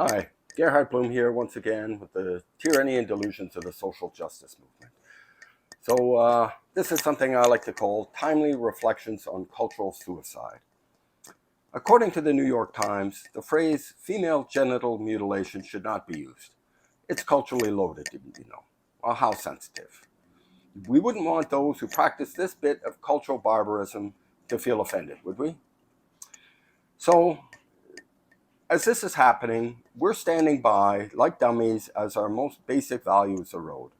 Hi, Gerhard Bloom here once again with the tyranny and delusions of the social justice movement. So this is something I like to call timely reflections on cultural suicide. According to the New York Times, the phrase female genital mutilation should not be used. It's culturally loaded, didn't you know? Well, how sensitive. We wouldn't want those who practice this bit of cultural barbarism to feel offended, would we? So as this is happening, we're standing by like dummies as our most basic values erode.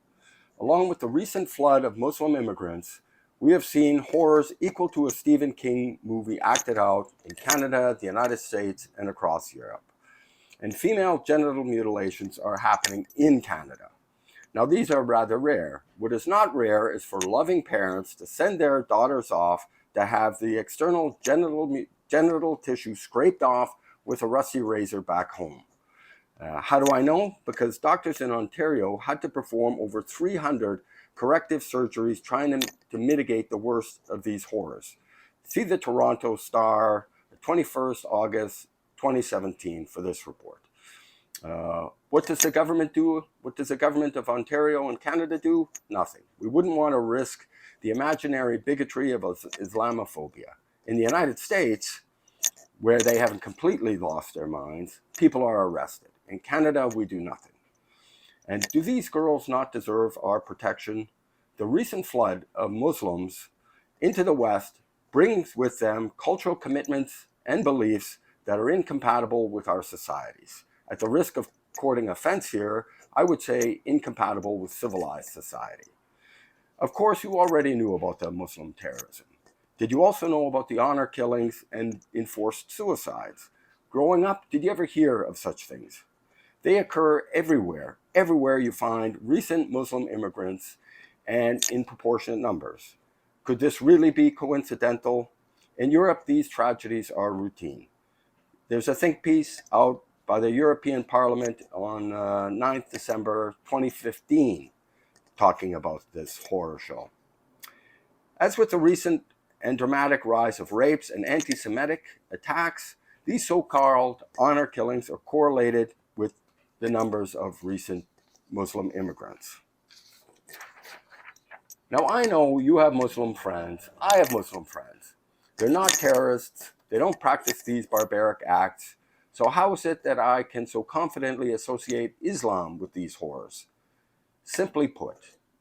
Along with the recent flood of Muslim immigrants, we have seen horrors equal to a Stephen King movie acted out in Canada, the United States, and across Europe. And female genital mutilations are happening in Canada. Now, these are rather rare. What is not rare is for loving parents to send their daughters off to have the external genital tissue scraped off with a rusty razor back home. How do I know? Because doctors in Ontario had to perform over 300 corrective surgeries trying to mitigate the worst of these horrors. See the Toronto Star, 21st August 2017 for this report. What does the government do? What does the government of Ontario and Canada do? Nothing. We wouldn't want to risk the imaginary bigotry of Islamophobia. In the United States, where they haven't completely lost their minds, people are arrested. In Canada, we do nothing. And do these girls not deserve our protection? The recent flood of Muslims into the West brings with them cultural commitments and beliefs that are incompatible with our societies. At the risk of courting offense here, I would say incompatible with civilized society. Of course, you already knew about the Muslim terrorism. Did you also know about the honor killings and enforced suicides? Growing up, did you ever hear of such things? They occur everywhere you find recent Muslim immigrants and in proportionate numbers. Could this really be coincidental? In Europe, these tragedies are routine. There's a think piece out by the European Parliament on 9th December 2015 talking about this horror show. As with the recent and dramatic rise of rapes and anti-Semitic attacks, these so-called honor killings are correlated with the numbers of recent Muslim immigrants. Now, I know you have Muslim friends. I have Muslim friends. They're not terrorists. They don't practice these barbaric acts. So how is it that I can so confidently associate Islam with these horrors? Simply put,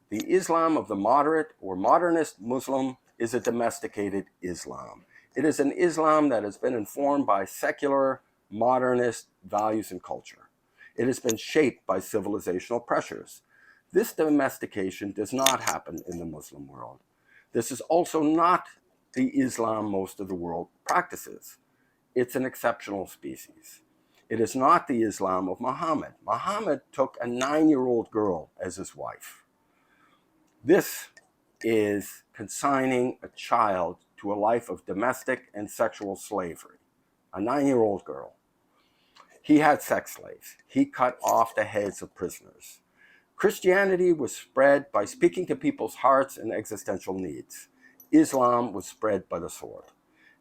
the Islam of the moderate or modernist Muslim is a domesticated Islam. It is an Islam that has been informed by secular, modernist values and culture. It has been shaped by civilizational pressures. This domestication does not happen in the Muslim world. This is also not the Islam most of the world practices. It's an exceptional species. It is not the Islam of Mohammed. Mohammed took a 9-year-old girl as his wife. This is consigning a child to a life of domestic and sexual slavery. A 9-year-old girl. He had sex slaves. He cut off the heads of prisoners. Christianity was spread by speaking to people's hearts and existential needs. Islam was spread by the sword.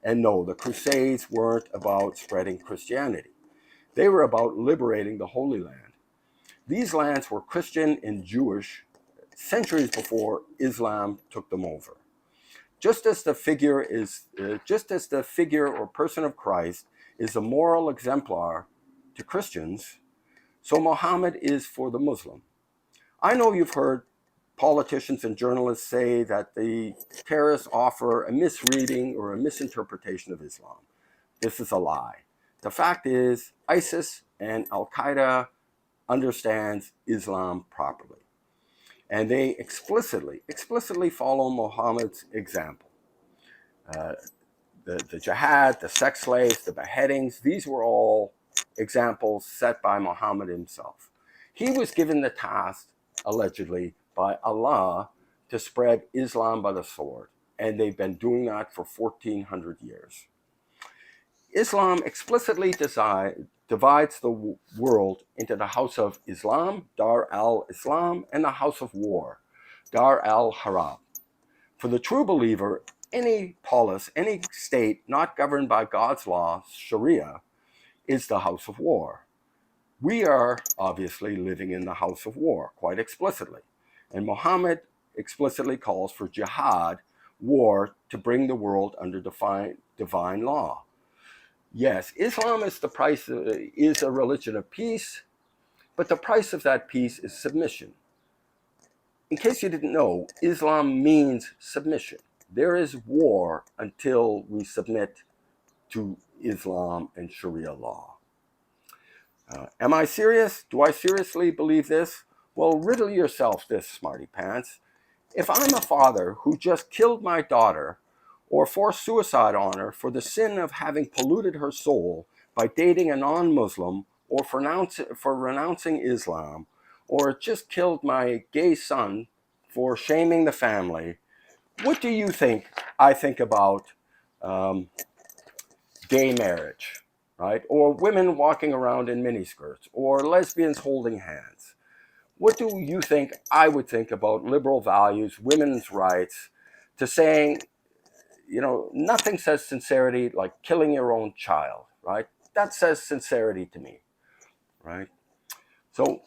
And no, the Crusades weren't about spreading Christianity. They were about liberating the Holy Land. These lands were Christian and Jewish centuries before Islam took them over. Just as the figure or person of Christ is a moral exemplar to Christians, so Muhammad is for the Muslim. I know you've heard politicians and journalists say that the terrorists offer a misreading or a misinterpretation of Islam. This is a lie. The fact is, ISIS and Al-Qaeda understands Islam properly. And they explicitly follow Muhammad's example. The jihad, the sex slaves, the beheadings, these were all examples set by Muhammad himself. He was given the task, allegedly, by Allah to spread Islam by the sword. And they've been doing that for 1,400 years. Islam explicitly divides the world into the house of Islam, Dar al-Islam, and the house of war, Dar al-Harab. For the true believer, any polis, any state not governed by God's law, Sharia, is the house of war. We are obviously living in the house of war, quite explicitly. And Mohammed explicitly calls for jihad, war, to bring the world under divine law. Yes, Islam is the price, is a religion of peace, but the price of that peace is submission. In case you didn't know, Islam means submission. There is war until we submit to Islam and Sharia law. Am I serious? Do I seriously believe this? Well, riddle yourself this, smarty pants. If I'm a father who just killed my daughter or forced suicide on her for the sin of having polluted her soul by dating a non-Muslim or for renouncing Islam, or just killed my gay son for shaming the family, what do you think I think about gay marriage, right? Or women walking around in miniskirts, or lesbians holding hands? What do you think I would think about liberal values, women's rights, to saying, you know, nothing says sincerity like killing your own child, right? That says sincerity to me, right? So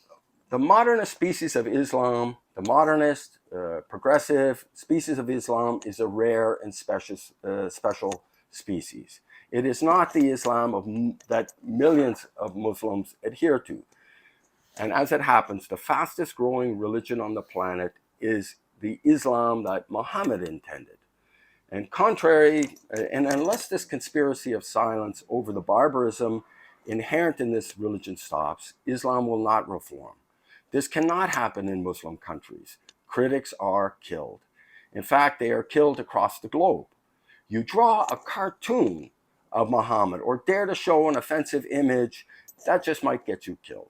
the modernist species of Islam, the modernist, progressive species of Islam is a rare and special species. It is not the Islam that millions of Muslims adhere to. And as it happens, the fastest growing religion on the planet is the Islam that Muhammad intended. And unless this conspiracy of silence over the barbarism inherent in this religion stops, Islam will not reform. This cannot happen in Muslim countries. Critics are killed. In fact, they are killed across the globe. You draw a cartoon of Muhammad or dare to show an offensive image, that just might get you killed.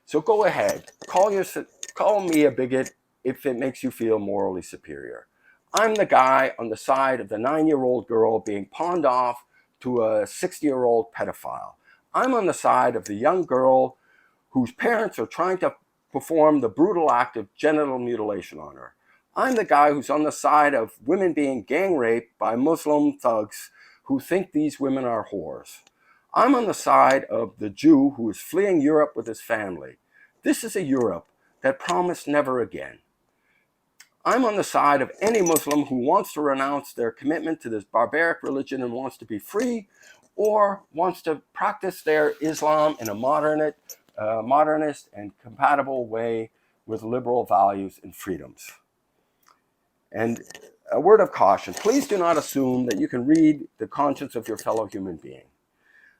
So go ahead, call me a bigot if it makes you feel morally superior. I'm the guy on the side of the 9-year-old girl being pawned off to a 60-year-old pedophile. I'm on the side of the young girl whose parents are trying to perform the brutal act of genital mutilation on her. I'm the guy who's on the side of women being gang raped by Muslim thugs who think these women are whores. I'm on the side of the Jew who is fleeing Europe with his family. This is a Europe that promised never again. I'm on the side of any Muslim who wants to renounce their commitment to this barbaric religion and wants to be free, or wants to practice their Islam in a modernist and compatible way with liberal values and freedoms. And a word of caution, please do not assume that you can read the conscience of your fellow human being.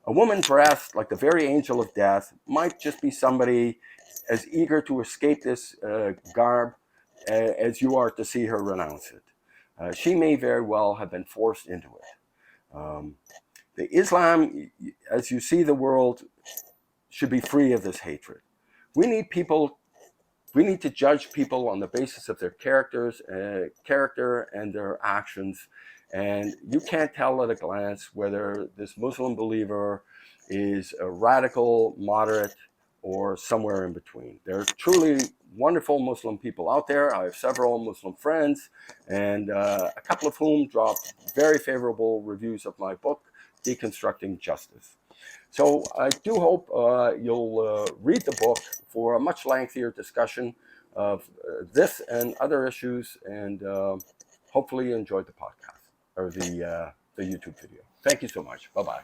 A woman dressed like the very angel of death might just be somebody as eager to escape this garb as you are to see her renounce it. She may very well have been forced into it. The Islam, as you see the world, should be free of this hatred. We need to judge people on the basis of their character and their actions. And you can't tell at a glance whether this Muslim believer is a radical, moderate, or somewhere in between. There are truly wonderful Muslim people out there. I have several Muslim friends, and a couple of whom dropped very favorable reviews of my book, Deconstructing Justice. So I do hope you'll read the book for a much lengthier discussion of this and other issues, and hopefully you enjoyed the podcast or the YouTube video. Thank you so much. Bye-bye.